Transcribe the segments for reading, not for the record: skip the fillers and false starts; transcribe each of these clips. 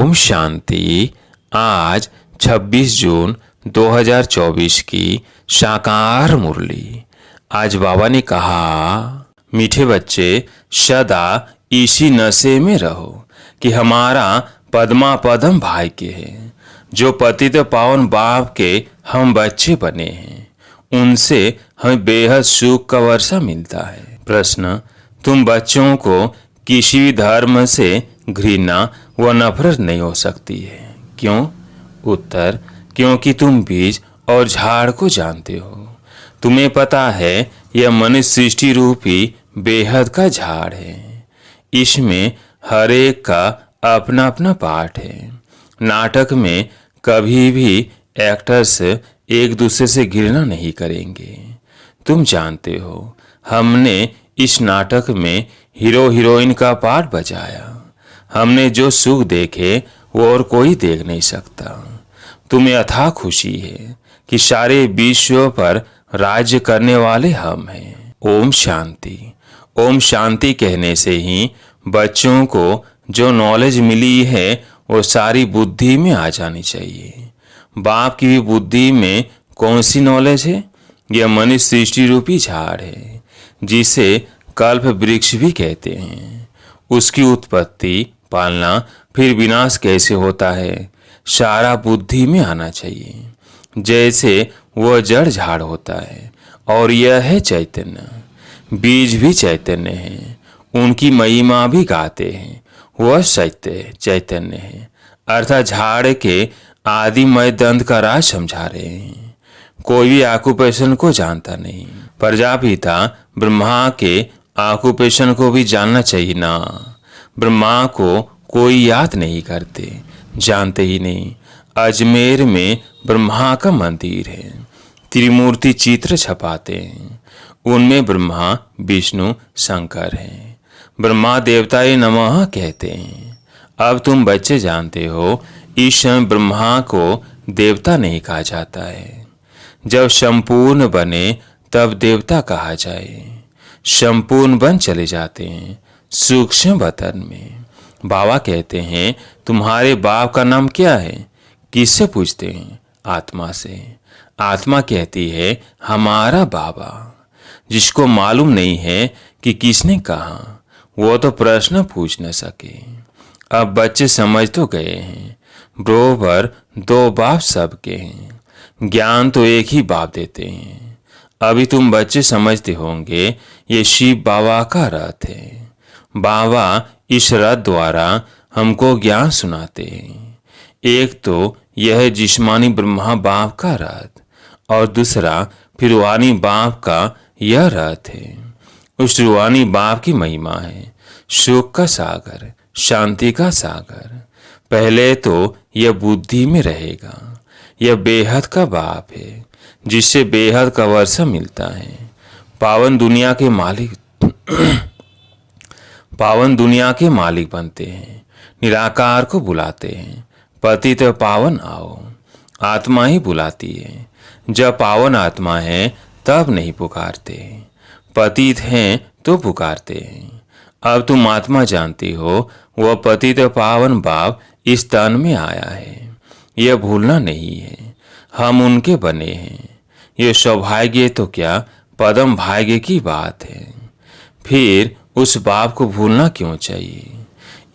ओम शांति। आज 26 जून 2024 की साकार मुरली। आज बाबा ने कहा, मीठे बच्चे सदा इसी नशे में रहो कि हमारा पद्मा पदम भाग्य है। जो पतित पावन बाप के हम बच्चे बने हैं, उनसे हमें बेहद सुख का वर्षा मिलता है। प्रश्न, तुम बच्चों को किसी भी धर्म से घृणा व नफरत नहीं हो सकती है। क्यों? उत्तर, क्योंकि तुम बीज और झाड़ को जानते हो। तुम्हें पता है यह मनुष्य सृष्टि रूपी बेहद का झाड़ है। इसमें हर एक का अपना अपना पाठ है। नाटक में कभी भी एक्टर्स एक दूसरे से घृणा नहीं करेंगे। तुम जानते हो, हमने इस नाटक में हीरो हीरोइन का पार्ट बजाया। हमने जो सुख देखे वो और कोई देख नहीं सकता। तुम्हें अथाह खुशी है कि सारे विश्व पर राज्य करने वाले हम हैं। ओम शांति। ओम शांति कहने से ही बच्चों को जो नॉलेज मिली है वो सारी बुद्धि में आ जानी चाहिए। बाप की भी बुद्धि में कौन सी नॉलेज है? यह मनुष्य सृष्टि रूपी झाड़ है, जिसे कल्प वृक्ष भी कहते हैं। उसकी उत्पत्ति, पालना, फिर विनाश कैसे होता है, सारा बुद्धि में आना चाहिए। जैसे वह जड़ झाड़ होता है और यह है चैतन्य। बीज भी चैतन्य है, उनकी महिमा भी गाते हैं। वह सत्य चैतन्य है, अर्थात झाड़ के आदिमय दंत का राज समझा रहे हैं। कोई भी ऑक्यूपेशन को जानता नहीं। प्रजापिता ब्रह्मा के ऑक्यूपेशन को भी जानना चाहिए ना। ब्रह्मा को कोई याद नहीं करते, जानते ही नहीं। अजमेर में ब्रह्मा का मंदिर है। त्रिमूर्ति चित्र छपाते हैं, उनमें ब्रह्मा, विष्णु, शंकर हैं। ब्रह्मा देवताए नमः कहते हैं। अब तुम बच्चे जानते हो, इस समय ब्रह्मा को देवता नहीं कहा जाता है। जब संपूर्ण बने तब देवता कहा जाए। संपूर्ण बन चले जाते हैं सूक्ष्म वतन में। बाबा कहते हैं, तुम्हारे बाप का नाम क्या है? किससे पूछते हैं? आत्मा से। आत्मा कहती है, हमारा बाबा। जिसको मालूम नहीं है कि किसने कहा, वो तो प्रश्न पूछ न सके। अब बच्चे समझ तो गए हैं, बरोबर दो बाप सबके हैं। ज्ञान तो एक ही बाप देते हैं। अभी तुम बच्चे समझते होंगे, ये शिव बाबा का रथ है। बाबा इस रथ द्वारा हमको ज्ञान सुनाते हैं। एक तो यह जिस्मानी ब्रह्मा बाप का रथ, और दूसरा फिर रूहानी बाप का यह रथ है। उस रूहानी बाप की महिमा है सुख का सागर, शांति का सागर। पहले तो यह बुद्धि में रहेगा। यह बेहद का बाप है, जिससे बेहद का वर्षा मिलता है। पावन दुनिया के मालिक पावन दुनिया के मालिक बनते हैं। निराकार को बुलाते हैं, पतित पावन आओ। आत्मा ही बुलाती है। जब पावन आत्मा है तब नहीं पुकारते, पतित हैं तो पुकारते हैं। अब तुम आत्मा जानती हो, वह पतित पावन बाप इस तन में आया है। यह भूलना नहीं है, हम उनके बने हैं। यह सौभाग्य तो क्या, पदम भाग्य की बात है। फिर उस बाप को भूलना क्यों चाहिए?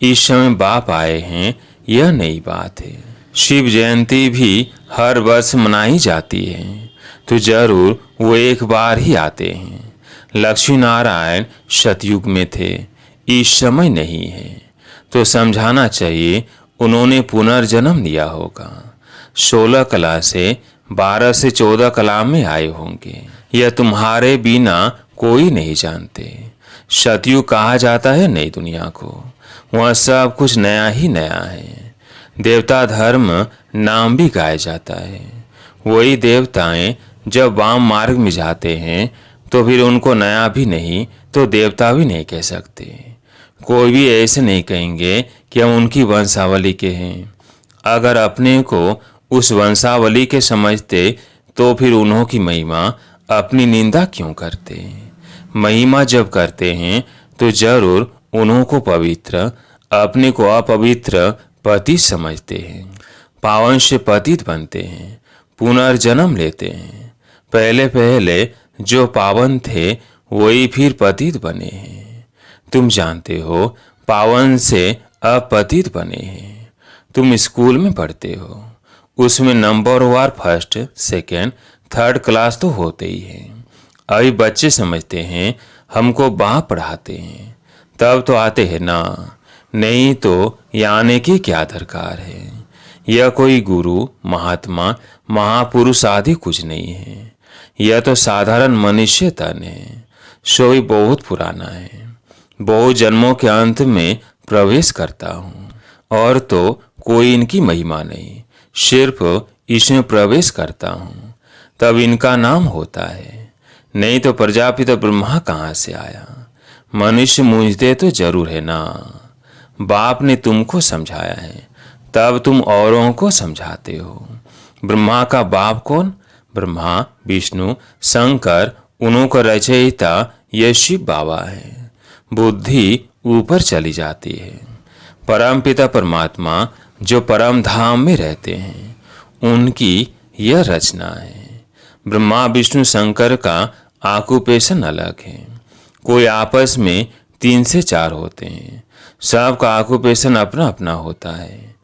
इस समय बाप आए हैं, यह नई बात है। शिव जयंती भी हर वर्ष मनाई जाती है, तो जरूर वो एक बार ही आते हैं। लक्ष्मी नारायण सतयुग में थे, इस समय नहीं है, तो समझाना चाहिए उन्होंने पुनर्जन्म लिया होगा। 16 कला से 12 से 14 कला में आए होंगे। यह तुम्हारे बिना कोई नहीं जानते। सतयुग कहा जाता है नई दुनिया को। वहाँ सब कुछ नया ही नया है। देवता धर्म नाम भी गाया जाता है। वही देवताएं जब वाम मार्ग में जाते हैं तो फिर उनको नया भी नहीं तो देवता भी नहीं कह सकते। कोई भी ऐसे नहीं कहेंगे कि हम उनकी वंशावली के हैं। अगर अपने को उस वंशावली के समझते तो फिर उन्हों की महिमा अपनी निंदा क्यों करते? महिमा जब करते हैं तो जरूर उन्हों को पवित्र, अपने को अपवित्र पति समझते हैं, पावन से पतित बनते हैं, पुनर्जन्म लेते हैं। पहले पहले जो पावन थे वही फिर पतित बने हैं। तुम जानते हो पावन से अपतित बने हैं। तुम स्कूल में पढ़ते हो, उसमें नंबर वार फर्स्ट सेकंड थर्ड क्लास तो होते ही हैं। अभी बच्चे समझते हैं हमको बाप पढ़ाते हैं, तब तो आते हैं ना, नहीं तो ये आने की क्या दरकार है। यह कोई गुरु महात्मा महापुरुष आदि कुछ नहीं है, यह तो साधारण मनुष्य तन है। सो भी बहुत पुराना है, बहुत जन्मों के अंत में प्रवेश करता हूँ, और तो कोई इनकी महिमा नहीं, सिर्फ इसमें प्रवेश करता हूँ तब इनका नाम होता है। नहीं तो प्रजापिता ब्रह्मा कहाँ से आया। मनुष्य मूझते तो जरूर है ना। बाप ने तुमको समझाया है तब तुम औरों को समझाते हो। ब्रह्मा का बाप कौन? ब्रह्मा विष्णु शंकर, उन्हों का रचयिता यह शिव बाबा है। बुद्धि ऊपर चली जाती है। परम पिता परमात्मा जो परम धाम में रहते हैं, उनकी यह रचना है। ब्रह्मा विष्णु शंकर का ऑक्यूपेशन अलग है। कोई आपस में 3 से 4 होते हैं, सबका ऑक्यूपेशन अपना अपना होता है।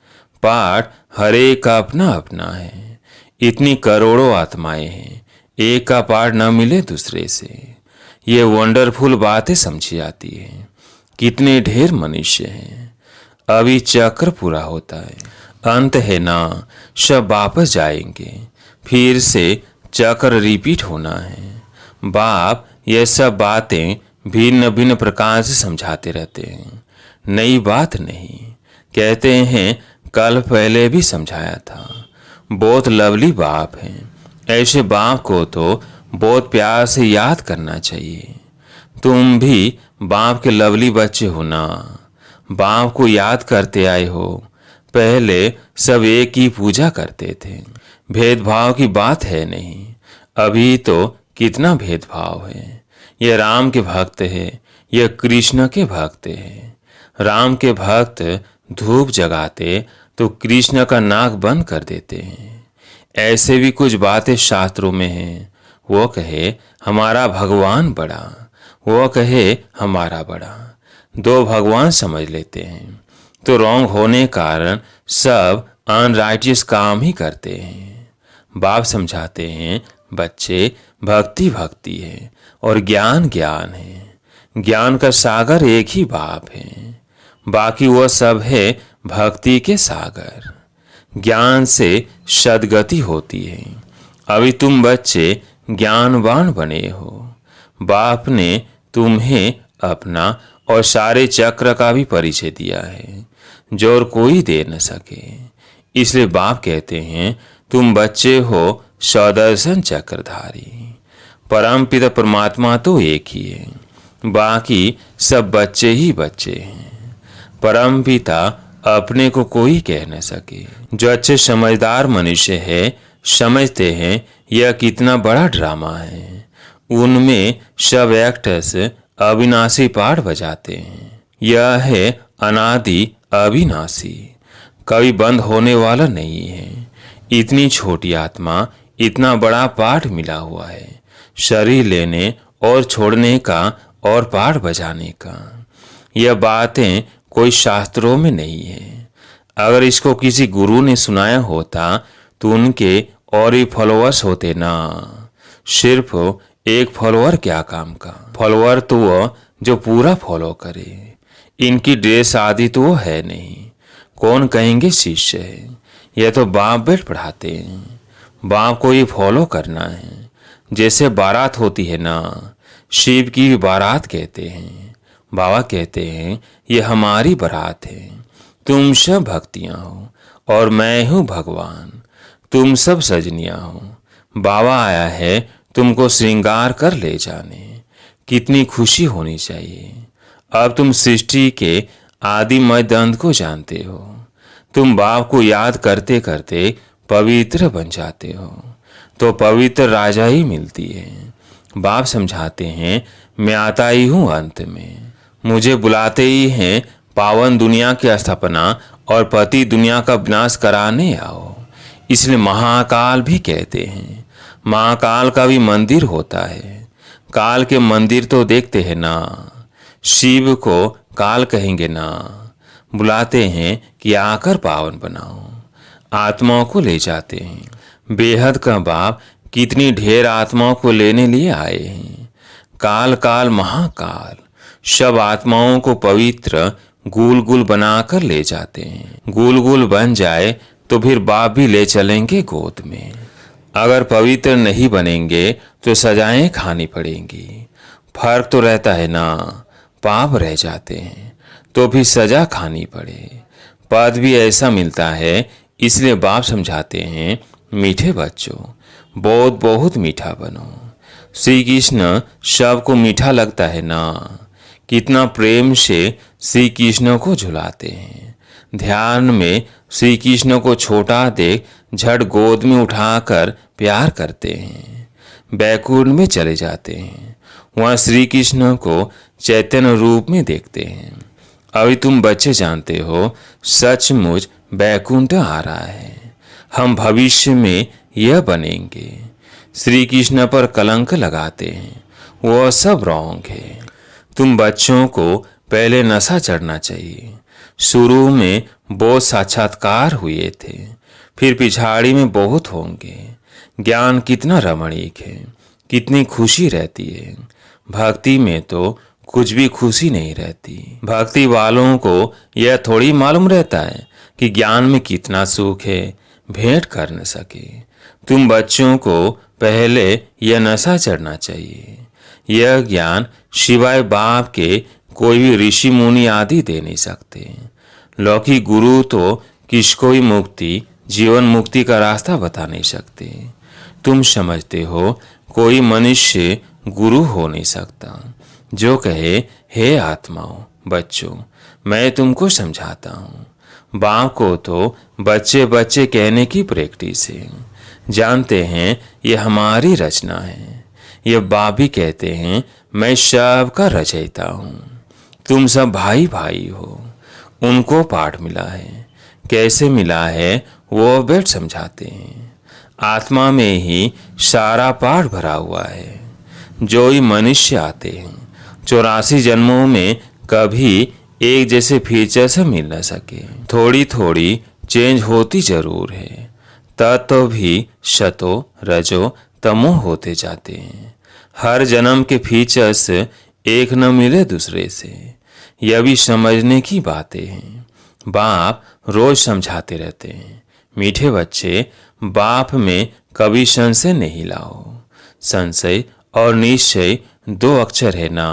पाठ हर एक का अपना अपना है। इतनी करोड़ों आत्माएं हैं, एक का पाठ न मिले दूसरे से। ये वंडरफुल बातें समझी जाती है। कितने ढेर मनुष्य हैं। अभी चक्र पूरा होता है, अंत है ना, सब वापस जाएंगे, फिर से चक्र रिपीट होना है। बाप ये सब बातें भिन्न भिन्न प्रकार से समझाते रहते हैं, नई बात नहीं। कहते हैं कल पहले भी समझाया था। बहुत लवली बाप हैं। ऐसे बाप को तो बहुत प्यार से याद करना चाहिए। तुम भी बाप के लवली बच्चे हो ना, बाप को याद करते आए हो। पहले सब एक ही पूजा करते थे, भेदभाव की बात है नहीं। अभी तो कितना भेदभाव है। ये राम के भक्त है, ये कृष्ण के भक्त है। राम के भक्त धूप जगाते तो कृष्ण का नाक बंद कर देते हैं। ऐसे भी कुछ बातें शास्त्रों में हैं। वो कहे हमारा भगवान बड़ा, वो कहे हमारा बड़ा। 2 भगवान समझ लेते हैं तो रॉन्ग होने कारण सब अनराइटियस काम ही करते हैं। बाप समझाते हैं बच्चे भक्ति भक्ति है और ज्ञान ज्ञान है। ज्ञान का सागर एक ही बाप है, बाकी वो सब है भक्ति के सागर। ज्ञान से सद्गति होती है। अभी तुम बच्चे ज्ञानवान बने हो। बाप ने तुम्हें अपना और सारे चक्र का भी परिचय दिया है जो और कोई दे न सके। इसलिए बाप कहते हैं तुम बच्चे हो सदर्शन चक्रधारी। परम पिता परमात्मा तो एक ही है, बाकी सब बच्चे ही बच्चे हैं। परम पिता अपने को कोई कह न सके। जो अच्छे समझदार मनुष्य है समझते हैं यह कितना बड़ा ड्रामा है। उनमें सब एक्टर्स अविनाशी पाठ बजाते हैं। यह है अनादि अविनाशी, कभी बंद होने वाला नहीं है। इतनी छोटी आत्मा, इतना बड़ा पाठ मिला हुआ है, शरीर लेने और छोड़ने का और पाठ बजाने का। यह बातें कोई शास्त्रों में नहीं है। अगर इसको किसी गुरु ने सुनाया होता तो उनके और ही फॉलोअर्स होते ना। सिर्फ एक फॉलोअर क्या काम का। फॉलोअर तो वो जो पूरा फॉलो करे। इनकी ड्रेस आदि तो वो है नहीं, कौन कहेंगे शिष्य है। यह तो बाप बेट पढ़ाते हैं। बाप को ये फॉलो करना है। जैसे बारात होती है ना, शिव की बारात कहते हैं। बाबा कहते हैं ये हमारी बारात है। तुम सब भक्तियां हो और मैं हूँ भगवान। तुम सब सजनियां हो। बाबा आया है तुमको श्रृंगार कर ले जाने। कितनी खुशी होनी चाहिए। अब तुम सृष्टि के आदि मध्य अंत को जानते हो। तुम बाप को याद करते करते पवित्र बन जाते हो तो पवित्र राजा ही मिलती है। बाप समझाते हैं मैं आता ही हूँ अंत में। मुझे बुलाते ही हैं पावन दुनिया की स्थापना और पति दुनिया का विनाश कराने आओ, इसलिए महाकाल भी कहते हैं। महाकाल का भी मंदिर होता है। काल के मंदिर तो देखते हैं ना, शिव को काल कहेंगे ना। बुलाते हैं कि आकर पावन बनाओ, आत्माओं को ले जाते हैं। बेहद का बाप कितनी ढेर आत्माओं को लेने लिए आए हैं। काल काल महाकाल सब आत्माओं को पवित्र गुल गुल बनाकर ले जाते हैं। गुल गुल बन जाए तो फिर बाप भी ले चलेंगे गोद में। अगर पवित्र नहीं बनेंगे तो सजाएं खानी पड़ेंगी। फर्क तो रहता है ना, पाप रह जाते हैं तो भी सजा खानी पड़े। पद भी ऐसा मिलता है, इसलिए बाप समझाते हैं, मीठे बच्चों बहुत बहुत मीठा बनो। श्री कृष्ण सबको मीठा लगता है ना। कितना प्रेम से श्री कृष्ण को झुलाते हैं। ध्यान में श्री कृष्ण को छोटा देख झट गोद में उठाकर प्यार करते हैं। बैकुंठ में चले जाते हैं, वहाँ श्री कृष्ण को चैतन्य रूप में देखते हैं। अभी तुम बच्चे जानते हो सचमुच बैकुंठ आ रहा है। हम भविष्य में यह बनेंगे। श्री कृष्ण पर कलंक लगाते हैं, वह सब रॉन्ग है। तुम बच्चों को पहले नशा चढ़ना चाहिए। शुरू में बहुत साक्षात्कार हुए थे, फिर पिछाड़ी में बहुत होंगे। ज्ञान कितना रमणीक है, कितनी खुशी रहती है। भक्ति में तो कुछ भी खुशी नहीं रहती। भक्ति वालों को यह थोड़ी मालूम रहता है कि ज्ञान में कितना सुख है, भेंट कर न सके। तुम बच्चों को पहले यह नशा चढ़ना चाहिए। यह ज्ञान सिवाय बाप के कोई भी ऋषि मुनि आदि दे नहीं सकते। लौकिक गुरु तो किसको ही मुक्ति, जीवन मुक्ति का रास्ता बता नहीं सकते। तुम समझते हो कोई मनुष्य गुरु हो नहीं सकता जो कहे, हे आत्माओं बच्चों मैं तुमको समझाता हूँ। बाप को तो बच्चे बच्चे कहने की प्रैक्टिस है। जानते हैं ये हमारी रचना है। ये बाप भी कहते हैं, मैं सब का रचयिता हूँ। तुम सब भाई भाई हो। उनको पाठ मिला है, कैसे मिला है वो बैठ समझाते हैं। आत्मा में ही सारा पाठ भरा हुआ है। जो ही मनुष्य आते हैं 84 जन्मों में कभी एक जैसे फीचर से मिल न सके। थोड़ी थोड़ी चेंज होती जरूर है। तत्व भी शतो रजो तमो होते जाते हैं। हर जन्म के फीचर्स एक न मिले दूसरे से, यह भी समझने की बातें हैं। बाप रोज समझाते रहते हैं, मीठे बच्चे बाप में कभी संशय नहीं लाओ। संशय और निश्चय 2 अक्षर है ना।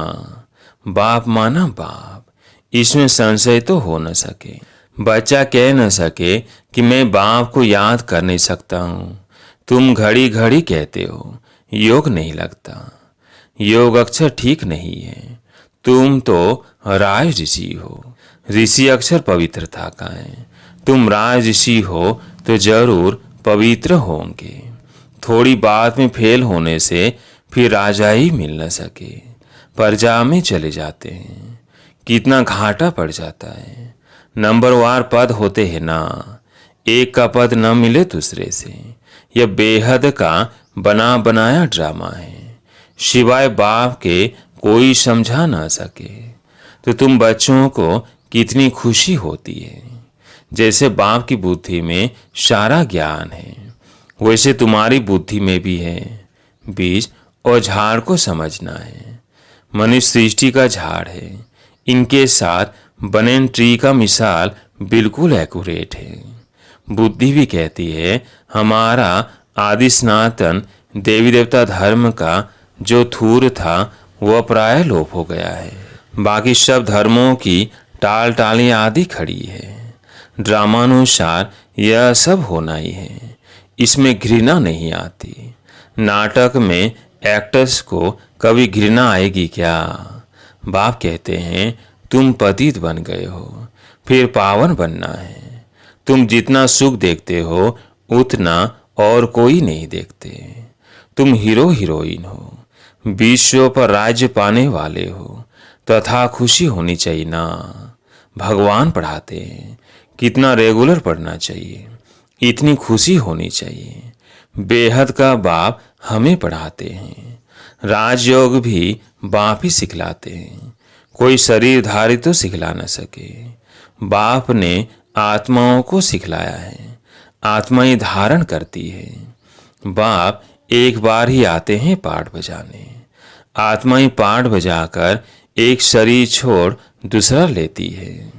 बाप माना बाप, इसमें संशय तो हो न सके। बच्चा कह न सके कि मैं बाप को याद कर नहीं सकता हूँ। तुम घड़ी घड़ी कहते हो योग नहीं लगता। योग अक्षर ठीक नहीं है। तुम तो राज ऋषि हो। ऋषि अक्षर पवित्रता का है। तुम राज ऋषि हो तो जरूर पवित्र होंगे। थोड़ी बात में फेल होने से फिर राजा ही मिल न सके, प्रजा में चले जाते हैं। कितना घाटा पड़ जाता है। नंबरवार पद होते हैं ना, एक का पद न मिले दूसरे से। यह बेहद का बना बनाया ड्रामा है। सिवाय बाप के कोई समझा ना सके। तो तुम बच्चों को कितनी खुशी होती है। जैसे बाप की बुद्धि में सारा ज्ञान है, वैसे तुम्हारी बुद्धि में भी है। बीज और झाड़ को समझना है। मनुष्य सृष्टि का झाड़ है। इनके साथ बनेन ट्री का मिसाल बिल्कुल एक्यूरेट है। बुद्धि भी कहती है हमारा आदि सनातन देवी देवता धर्म का जो थूर था वह प्राय लोप हो गया है। बाकी सब धर्मों की टाल टाली आदि खड़ी है। ड्रामानुसार यह सब होना ही है। इसमें घृणा नहीं आती। नाटक में एक्टर्स को कभी घृणा आएगी क्या? बाप कहते हैं तुम पतित बन गए हो, फिर पावन बनना है। तुम जितना सुख देखते हो उतना और कोई नहीं देखते। तुम हीरो हीरोइन हो, विश्व पर राज्य पाने वाले हो, तथा खुशी होनी चाहिए ना। भगवान पढ़ाते हैं कितना रेगुलर पढ़ना चाहिए, इतनी खुशी होनी चाहिए। बेहद का बाप हमें पढ़ाते हैं। राजयोग भी बाप ही सिखलाते हैं। कोई शरीरधारी तो सिखला न सके। बाप ने आत्माओं को सिखलाया है। आत्मा ही धारण करती है। बाप एक बार ही आते हैं पाठ बजाने। आत्मा ही पाठ बजाकर एक शरीर छोड़ दूसरा लेती है।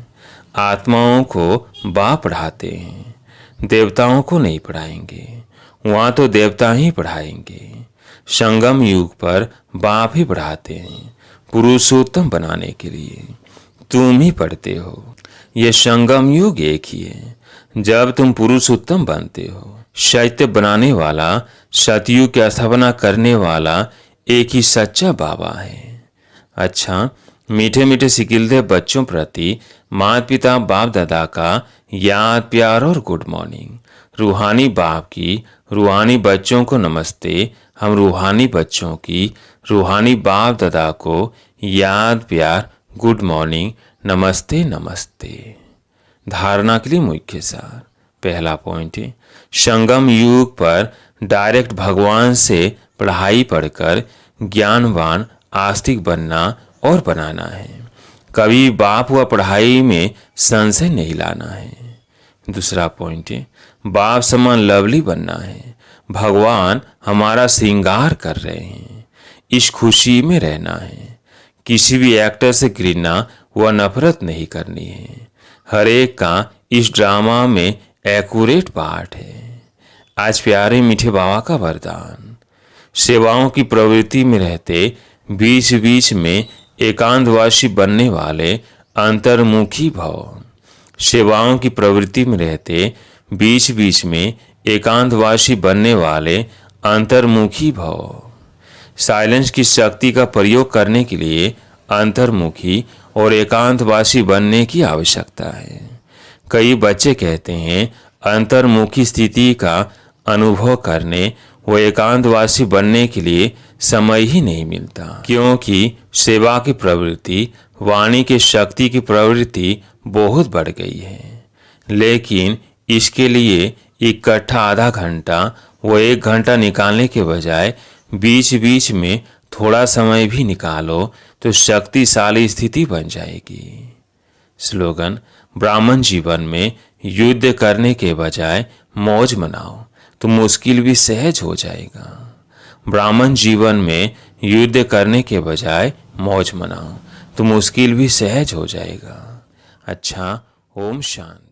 आत्माओं को बाप पढ़ाते हैं, देवताओं को नहीं पढ़ाएंगे। वहाँ तो देवता ही पढ़ाएंगे। संगम युग पर बाप ही पढ़ाते हैं, पुरुषोत्तम बनाने के लिए। तुम ही पढ़ते हो। यह संगम युग एक ही है जब तुम पुरुषोत्तम बनते हो। शैत्य बनाने वाला, सतयुग की स्थापना करने वाला एक ही सच्चा बाबा है। अच्छा, मीठे मीठे सिकिलते बच्चों प्रति माता पिता बाप दादा का याद, प्यार और गुड मॉर्निंग। रूहानी बाप की रूहानी बच्चों को नमस्ते। हम रूहानी बच्चों की रूहानी बाप दादा को याद, प्यार, गुड मॉर्निंग, नमस्ते नमस्ते। धारणा के लिए मुख्य सार। पहला पॉइंट है, संगम युग पर डायरेक्ट भगवान से पढ़ाई पढ़कर ज्ञानवान आस्तिक बनना और बनाना है। कभी बाप व पढ़ाई में संशय नहीं लाना है। दूसरा पॉइंट है, बाप समान लवली बनना है। भगवान हमारा श्रृंगार कर रहे हैं, इस खुशी में रहना है। किसी भी एक्टर से घृणा व नफरत नहीं करनी है। हर एक का इस ड्रामा में एक्यूरेट पार्ट है। आज प्यारे मीठे बाबा का वरदान। सेवाओं की प्रवृत्ति में रहते बीच बीच में एकांतवासी बनने वाले अंतर्मुखी भव। सेवाओं की प्रवृत्ति में रहते बीच बीच में एकांतवासी बनने वाले अंतर्मुखी भव। साइलेंस की शक्ति का प्रयोग करने के लिए अंतर्मुखी और एकांतवासी बनने की आवश्यकता है। कई बच्चे कहते हैं अंतर्मुखी स्थिति का अनुभव करने व एकांतवासी बनने के लिए समय ही नहीं मिलता, क्योंकि सेवा की प्रवृत्ति, वाणी की शक्ति की प्रवृत्ति बहुत बढ़ गई है। लेकिन इसके लिए इकट्ठा आधा घंटा व 1 घंटा निकालने के बजाय बीच बीच में थोड़ा समय भी निकालो तो शक्तिशाली स्थिति बन जाएगी। स्लोगन, ब्राह्मण जीवन में युद्ध करने के बजाय मौज मनाओ तो मुश्किल भी सहज हो जाएगा। ब्राह्मण जीवन में युद्ध करने के बजाय मौज मनाओ तो मुश्किल भी सहज हो जाएगा। अच्छा, ओम शांति।